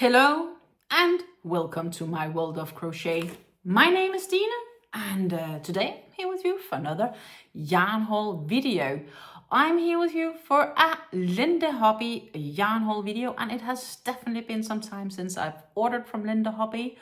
Hello and welcome to my world of crochet. My name is Dina and today I'm here with you for another yarn haul video. I'm here with you for a Linde Hobby yarn haul video, and it has definitely been some time since I've ordered from Linde Hobby,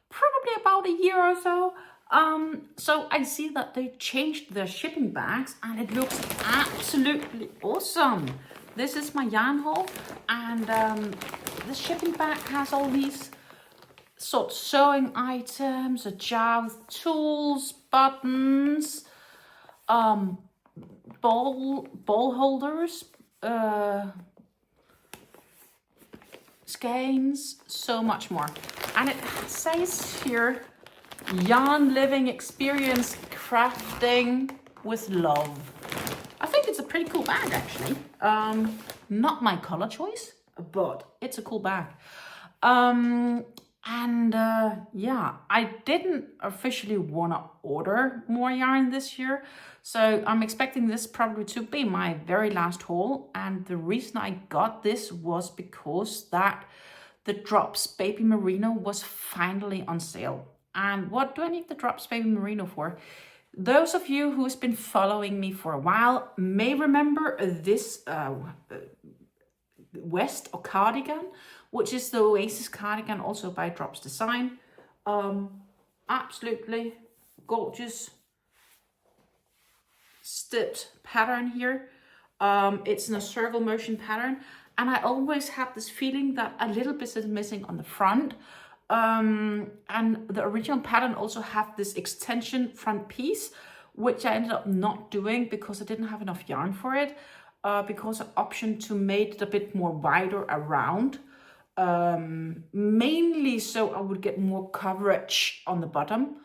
probably about a year or so. So I see that they changed their shipping bags and it looks absolutely awesome. This is my yarn haul, and the shipping bag has all these sort of sewing items, a jar with tools, buttons, ball holders, skeins, so much more. And it says here, yarn living experience crafting with love. I think it's a pretty cool bag actually. Not my color choice, but it's a cool bag. Yeah, I didn't officially want to order more yarn this year, so I'm expecting this probably to be my very last haul. And the reason I got this was because that the Drops Baby Merino was finally on sale. And what do I need the Drops Baby Merino for? Those of you who's been following me for a while may remember this vest or cardigan, which is the Oasis cardigan, also by Drops Design. Absolutely gorgeous stitched pattern here. It's in a circle motion pattern, and I always have this feeling that a little bit is missing on the front. And the original pattern also had this extension front piece, which I ended up not doing because I didn't have enough yarn for it, because I optioned to make it a bit more wider around, mainly so I would get more coverage on the bottom,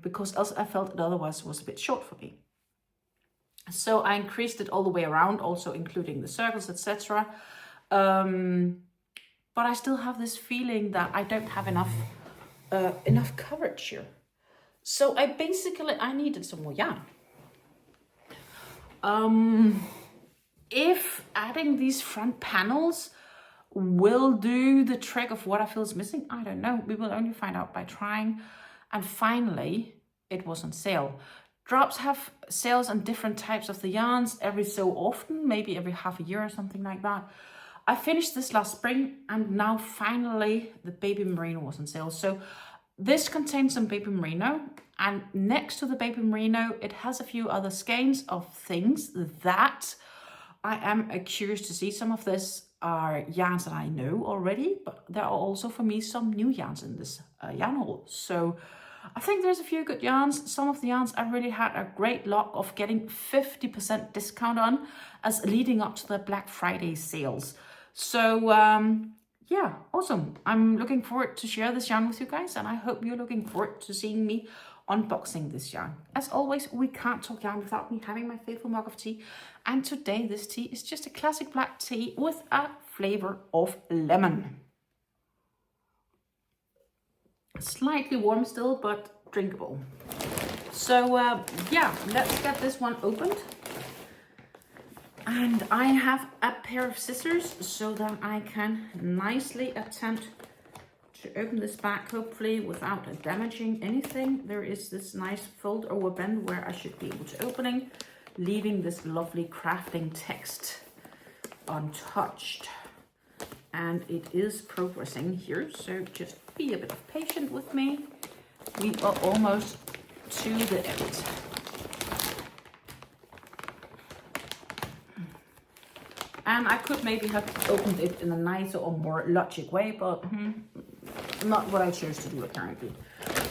because else I felt it otherwise was a bit short for me. So I increased it all the way around, also including the circles, etc. But I still have this feeling that I don't have enough coverage here. So I needed some more yarn. If adding these front panels will do the trick of what I feel is missing, I don't know. We will only find out by trying. And finally, it was on sale. Drops have sales on different types of the yarns every so often, maybe every half a year or something like that. I finished this last spring, and now finally the Baby Merino was on sale. So this contains some Baby Merino, and next to the Baby Merino, it has a few other skeins of things that I am curious to see. Some of this are yarns that I know already, but there are also for me some new yarns in this yarn haul. So I think there's a few good yarns. Some of the yarns I really had a great luck of getting 50% discount on as leading up to the Black Friday sales. So yeah, awesome. I'm looking forward to share this yarn with you guys, and I hope you're looking forward to seeing me unboxing this yarn. As always, we can't talk yarn without me having my faithful mug of tea, and today this tea is just a classic black tea with a flavor of lemon. Slightly warm still, but drinkable. So yeah, let's get this one opened. And I have a pair of scissors so that I can nicely attempt to open this back, hopefully without damaging anything. There is this nice fold over bend where I should be able to opening, leaving this lovely crafting text untouched. And it is progressing here, so just be a bit patient with me. We are almost to the end. And I could maybe have opened it in a nicer or more logic way, but not what I chose to do apparently.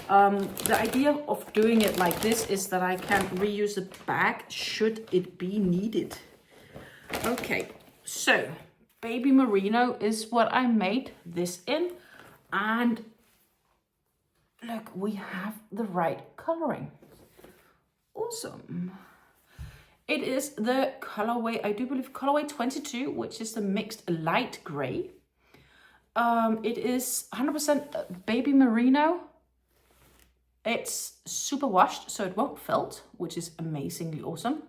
The idea of doing it like this is that I can reuse the bag should it be needed. Okay, so Baby Merino is what I made this in, and look, we have the right coloring. Awesome. It is the colorway, I do believe colorway 22, which is the mixed light gray. It is 100% Baby Merino. It's super washed, so it won't felt, which is amazingly awesome.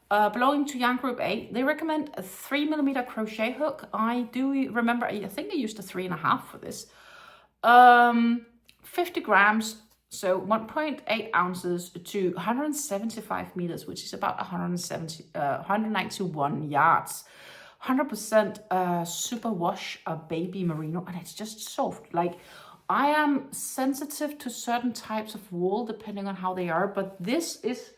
belonging to yarn group 8. They recommend a 3mm crochet hook. I do remember, I think I used a 3.5 for this. 50 grams, so 1.8 ounces to 175 meters, which is about 191 yards. 100% superwash baby merino, and it's just soft. Like, I am sensitive to certain types of wool depending on how they are, but this is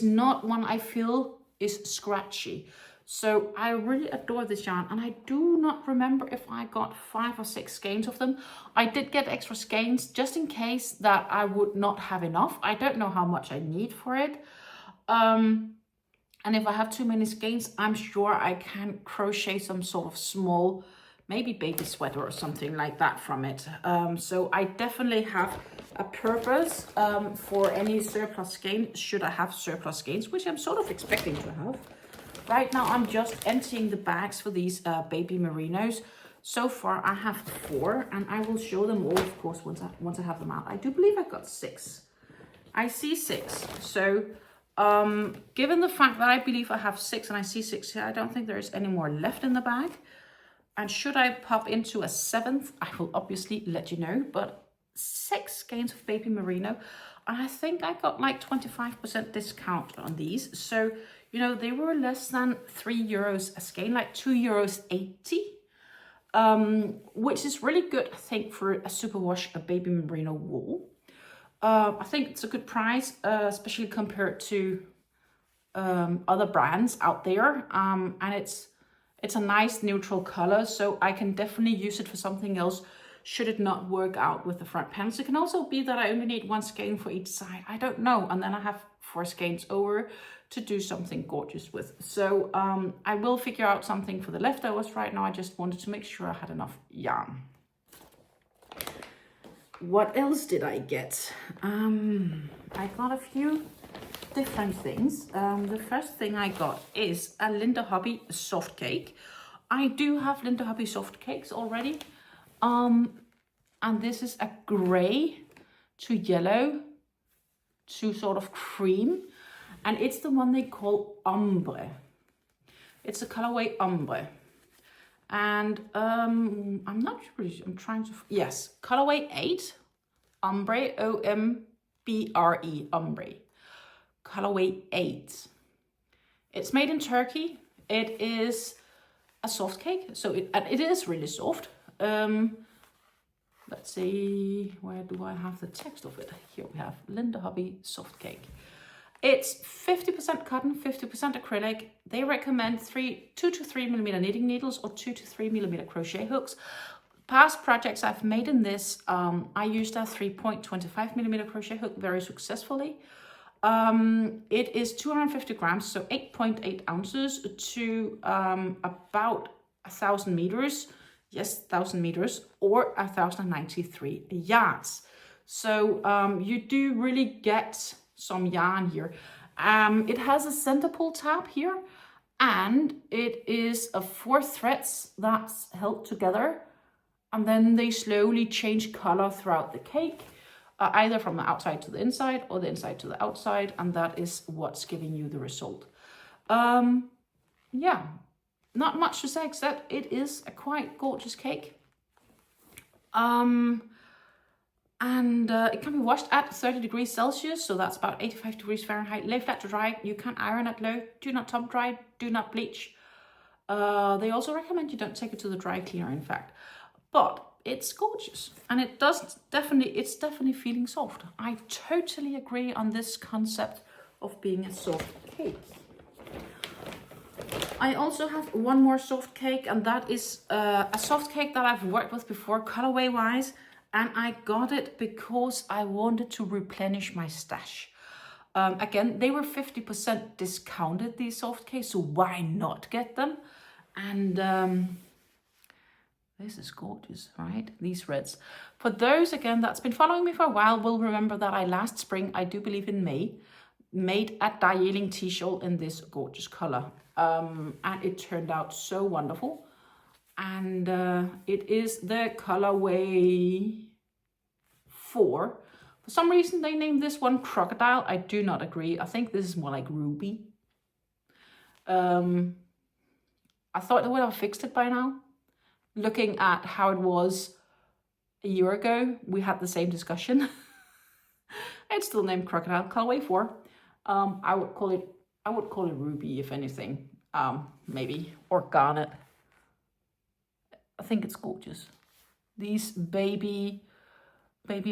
not one I feel is scratchy. So I really adore this yarn, and I do not remember if I got 5 or 6 skeins of them. I did get extra skeins just in case that I would not have enough. I don't know how much I need for it. And if I have too many skeins, I'm sure I can crochet some sort of small, maybe baby sweater or something like that from it. So I definitely have a purpose for any surplus skeins, should I have surplus skeins, which I'm sort of expecting to have. Right now, I'm just emptying the bags for these baby merinos. So far, I have 4, and I will show them all, of course, once I have them out. I do believe I got 6. I see 6. So given the fact that I believe I have 6 and I see 6 here, I don't think there is any more left in the bag. And should I pop into a 7th, I will obviously let you know. But 6 skeins of baby merino, and I think I got like 25% discount on these. So, you know, they were less than €3 a skein, like €2.80, which is really good, I think, for a superwash baby merino wool. I think it's a good price, especially compared to other brands out there. And it's a nice neutral color, so I can definitely use it for something else should it not work out with the front panels. It can also be that I only need 1 skein for each side. I don't know. And then I have 4 skeins over to do something gorgeous with. So I will figure out something for the leftovers. Right now, I just wanted to make sure I had enough yarn. What else did I get? I got a few different things. The first thing I got is a Linde Hobby soft cake. I do have Linde Hobby soft cakes already. And this is a gray to yellow to sort of cream. And it's the one they call Ombre. It's a colorway Ombre. And I'm not really, I'm trying to, yes, colorway 8, Ombre, O-M-B-R-E, Ombre. Colorway 8. It's made in Turkey. It is a soft cake, so it is really soft. Let's see, where do I have the text of it? Here we have Linde Hobby soft cake. It's 50% cotton, 50% acrylic. They recommend 2 to 3mm knitting needles or 2 to 3mm crochet hooks. Past projects I've made in this, I used a 3.25mm crochet hook very successfully. It is 250 grams, so 8.8 ounces to about 1,000 meters. Yes, 1,000 meters or 1,093 yards. So you do really get some yarn here. It has a center pull tab here, and it is 4 threads that's held together, and then they slowly change color throughout the cake, either from the outside to the inside or the inside to the outside, and that is what's giving you the result. Yeah, not much to say except it is a quite gorgeous cake. It can be washed at 30 degrees Celsius, so that's about 85 degrees Fahrenheit. Lay flat to dry. You can iron at low. Do not top dry. Do not bleach. They also recommend you don't take it to the dry cleaner, in fact. But it's gorgeous, and it's definitely feeling soft. I totally agree on this concept of being a soft cake. I also have one more soft cake, and that is a soft cake that I've worked with before, colorway wise. And I got it because I wanted to replenish my stash. Again, they were 50% discounted, these soft cakes, so why not get them? And this is gorgeous, right? These reds. For those, again, that's been following me for a while will remember that I last spring, I do believe in May, made a Darjeeling t-shawl in this gorgeous color. And it turned out so wonderful. And it is the colorway 4. For some reason, they named this one Crocodile. I do not agree. I think this is more like Ruby. I thought they would have fixed it by now. Looking at how it was a year ago, we had the same discussion. It's still named Crocodile colorway 4. I would call it ruby if anything, maybe, or garnet. I think it's gorgeous. These baby,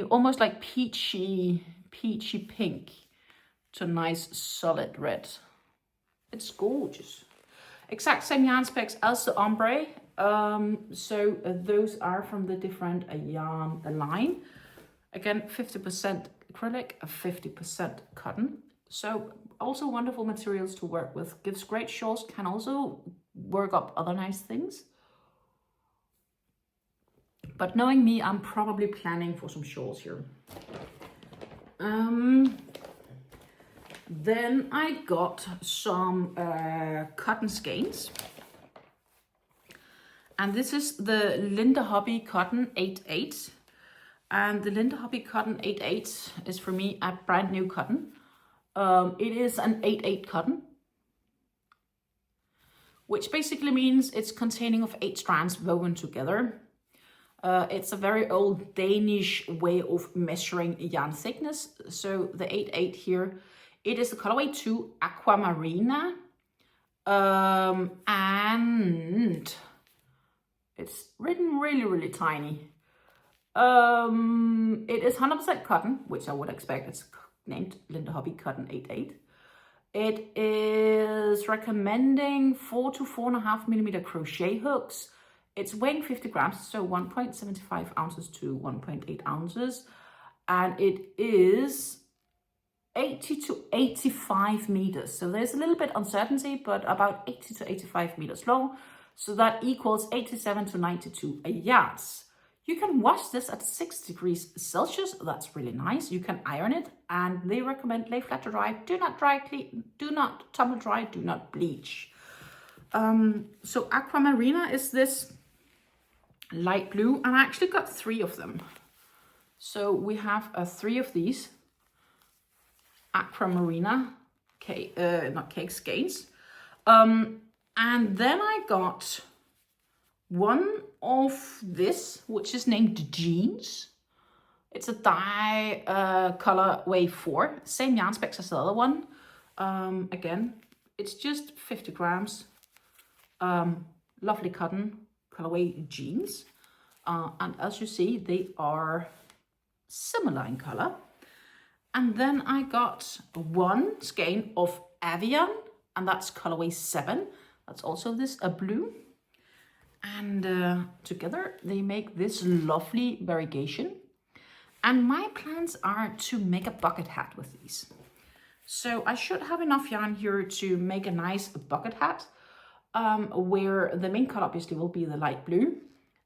almost like peachy pink to nice solid red. It's gorgeous. Exact same yarn specs as the Ombre. So those are from the different yarn line. Again, 50% acrylic, 50% cotton. So also wonderful materials to work with. Gives great shawls, can also work up other nice things. But knowing me, I'm probably planning for some shawls here. Then I got some cotton skeins. And this is the Linde Hobby Cotton 88. And the Linde Hobby Cotton 88 is for me a brand new cotton. It is an 88 cotton, which basically means it's containing of 8 strands woven together. It's a very old Danish way of measuring yarn thickness. So the 88 here, it is the colorway 2 Aquamarina. And it's written really tiny. It is 100% cotton, which I would expect. It's named Linde Hobby Cotton 88. It is recommending 4 to 4.5 millimeter crochet hooks. It's weighing 50 grams, so 1.75 ounces to 1.8 ounces. And it is 80 to 85 meters. So there's a little bit uncertainty, but about 80 to 85 meters long. So that equals 87 to 92 yards. You can wash this at 6 degrees Celsius. That's really nice. You can iron it, and they recommend lay flat to dry. Do not dry clean, do not tumble dry, do not bleach. So Aquamarina is this light blue, and I actually got 3 of them. So we have 3 of these Aquamarina skeins. And then I got one of this, which is named Jeans. It's a dye colorway 4, same yarn specs as the other one. Again, it's just 50 grams. Lovely cotton colorway Jeans. And as you see, they are similar in color. And then I got one skein of Avian, and that's colorway 7. That's also this blue. And together they make this lovely variegation. And my plans are to make a bucket hat with these. So I should have enough yarn here to make a nice bucket hat, where the main color obviously will be the light blue.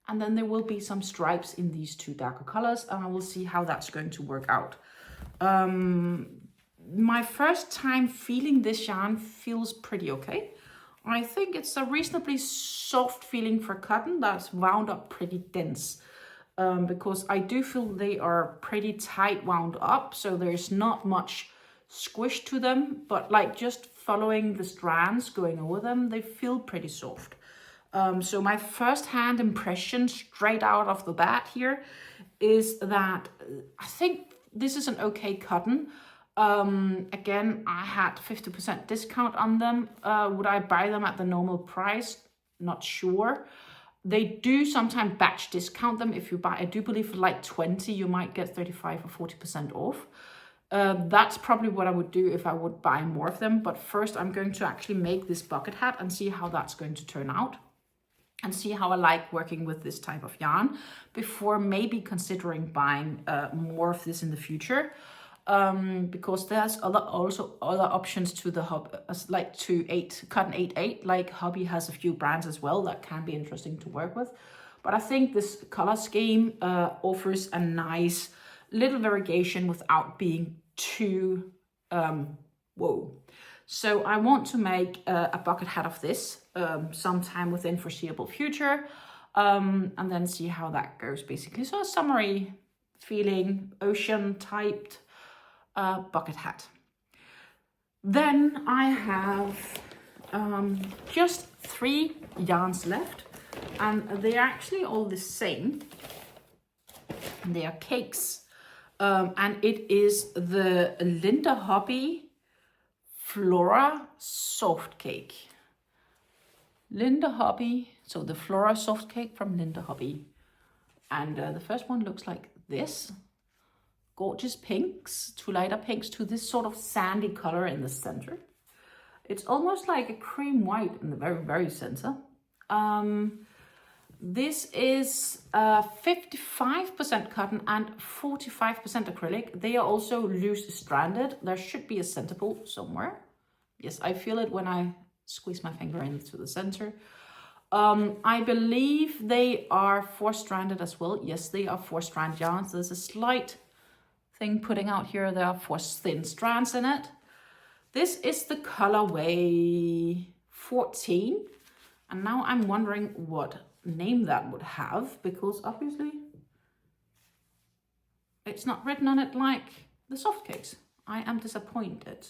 And then there will be some stripes in these 2 darker colors, and I will see how that's going to work out. My first time feeling this yarn feels pretty okay. I think it's a reasonably soft feeling for cotton that's wound up pretty dense, because I do feel they are pretty tight wound up, so there's not much squish to them, but like just following the strands going over them, they feel pretty soft. So my first hand impression straight out of the bat here is that I think this is an okay cotton. Again, I had 50% discount on them. Would I buy them at the normal price? Not sure. They do sometimes batch discount them. If you buy, I do believe for like 20, you might get 35 or 40% off. That's probably what I would do if I would buy more of them. But first I'm going to actually make this bucket hat and see how that's going to turn out. And see how I like working with this type of yarn before maybe considering buying more of this in the future. Because there's also other options to the hobby, like to cotton 88, like Hobby has a few brands as well that can be interesting to work with. But I think this color scheme offers a nice little variegation without being too whoa. So I want to make a bucket hat of this sometime within foreseeable future, and then see how that goes basically. So a summery feeling, ocean typed bucket hat. Then I have just 3 yarns left, and they're actually all the same. They are cakes, and it is the Linde Hobby Flora Soft Cake. Linde Hobby, so the Flora Soft Cake from Linde Hobby. And the first one looks like this. Gorgeous pinks, 2 lighter pinks to this sort of sandy color in the center. It's almost like a cream white in the very, very center. This is 55% cotton and 45% acrylic. They are also loose stranded. There should be a center pull somewhere. Yes, I feel it when I squeeze my finger into the center. I believe they are 4-stranded as well. Yes, they are 4-strand yarns. There's a slight thing putting out here. There are 4 thin strands in it. This is the colorway 14. And now I'm wondering what name that would have, because obviously it's not written on it like the soft cakes. I am disappointed.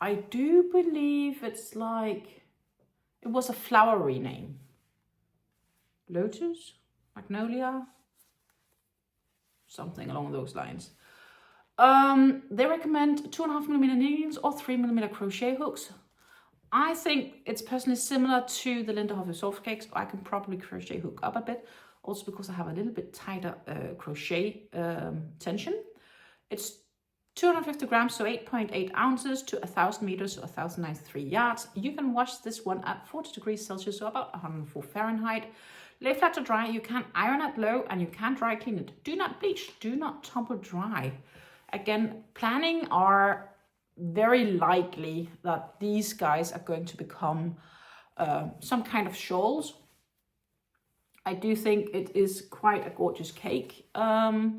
I do believe it's like, it was a flowery name. Lotus, Magnolia, something along those lines. They recommend 2.5mm needles or 3mm crochet hooks. I think it's personally similar to the Linde Hobby Soft Cakes. I can probably crochet hook up a bit, also because I have a little bit tighter crochet tension. It's 250 grams, so 8.8 ounces to 1,000 meters, so 1,093 yards. You can wash this one at 40 degrees Celsius, so about 104 Fahrenheit. Lay flat to dry. You can iron it low and you can dry clean it. Do not bleach, do not tumble dry. Again, planning are very likely that these guys are going to become some kind of shawls. I do think it is quite a gorgeous cake. I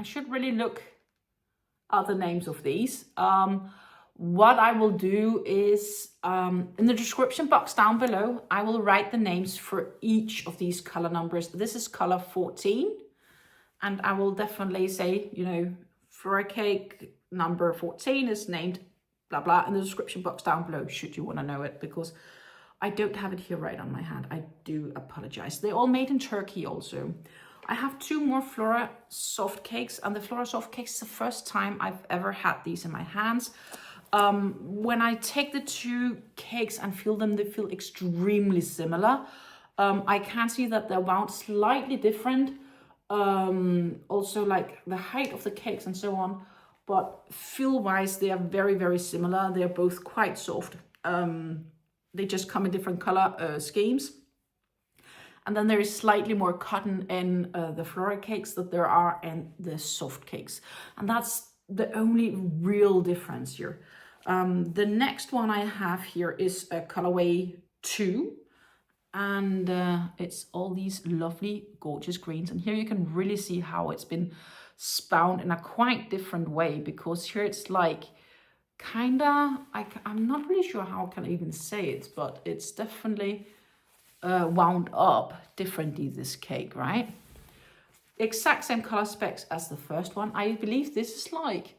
should really look at the names of these. What I will do is in the description box down below, I will write the names for each of these color numbers. This is color 14, and I will definitely say, you know, for a cake number 14 is named blah blah in the description box down below, should you want to know it, because I don't have it here right on my hand. I do apologize. They're all made in Turkey also. I have 2 more Flora Soft Cakes, and the Flora Soft Cakes is the first time I've ever had these in my hands. When I take the 2 cakes and feel them, they feel extremely similar. I can see that they're wound slightly different. Also like the height of the cakes and so on, but feel wise they are very, very similar. They're both quite soft. They just come in different color schemes, and then there is slightly more cotton in the Flora cakes than there are in the soft cakes, and that's the only real difference here. The next one I have here is a colorway 2. And it's all these lovely, gorgeous greens. And here you can really see how it's been spun in a quite different way, because here it's like kinda, I'm not really sure how I can even say it, but it's definitely wound up differently, this cake, right? Exact same color specs as the first one. I believe this is like,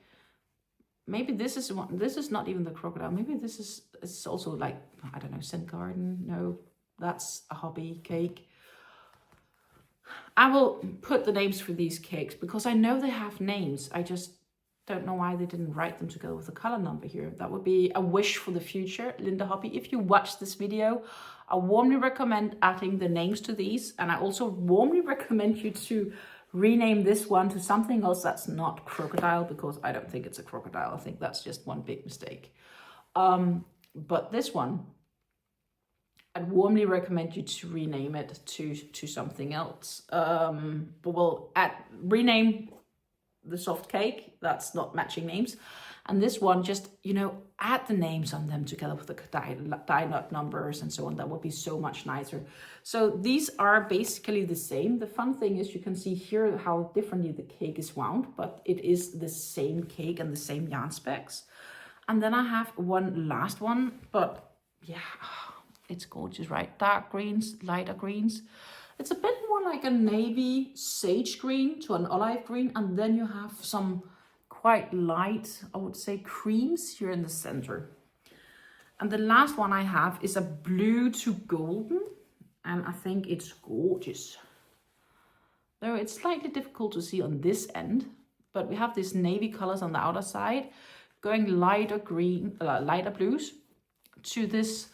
maybe this is one, this is not even the crocodile. Maybe this is, it's also like, I don't know, Scent Garden, no. That's a hobby cake. I will put the names for these cakes because I know they have names. I just don't know why they didn't write them together with the color number here. That would be a wish for the future, Linde Hobby. If you watch this video, I warmly recommend adding the names to these. And I also warmly recommend you to rename this one to something else that's not crocodile, because I don't think it's a crocodile. I think that's just one big mistake. But this one, I'd warmly recommend you to rename it to something else. But we'll rename the soft cake. That's not matching names. And this one, just, you know, add the names on them together with the die nut numbers and so on. That would be so much nicer. So these are basically the same. The fun thing is you can see here how differently the cake is wound, but it is the same cake and the same yarn specs. And then I have one last one, but yeah, it's gorgeous, right? Dark greens, lighter greens. It's a bit more like a navy sage green to an olive green, and then you have some quite light, I would say creams here in the center. And the last one I have is a blue to golden, and I think it's gorgeous. Though it's slightly difficult to see on this end, but we have these navy colors on the outer side, going lighter green, lighter blues to this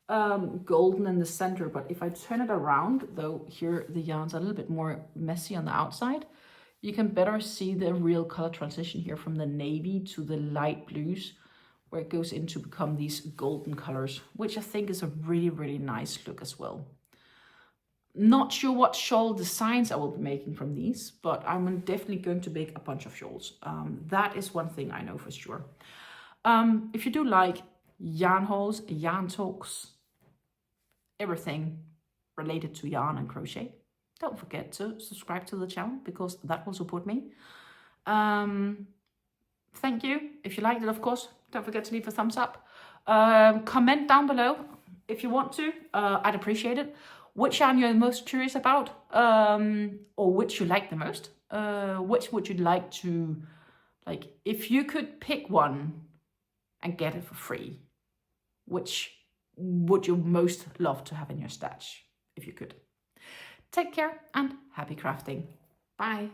golden in the center. But if I turn it around, though here the yarn's a little bit more messy on the outside, you can better see the real color transition here from the navy to the light blues, where it goes into become these golden colors, which I think is a really, really nice look as well. Not sure what shawl designs I will be making from these, but I'm definitely going to make a bunch of shawls. That is one thing I know for sure. If you do like yarn hauls, yarn talks, everything related to yarn and crochet, don't forget to subscribe to the channel because that will support me. Thank you. If you liked it, of course, don't forget to leave a thumbs up. Comment down below if you want to. I'd appreciate it. Which yarn you're most curious about, or which you like the most. Which would you like to, like, if you could pick one and get it for free, which would you most love to have in your stash if you could? Take care and happy crafting. Bye.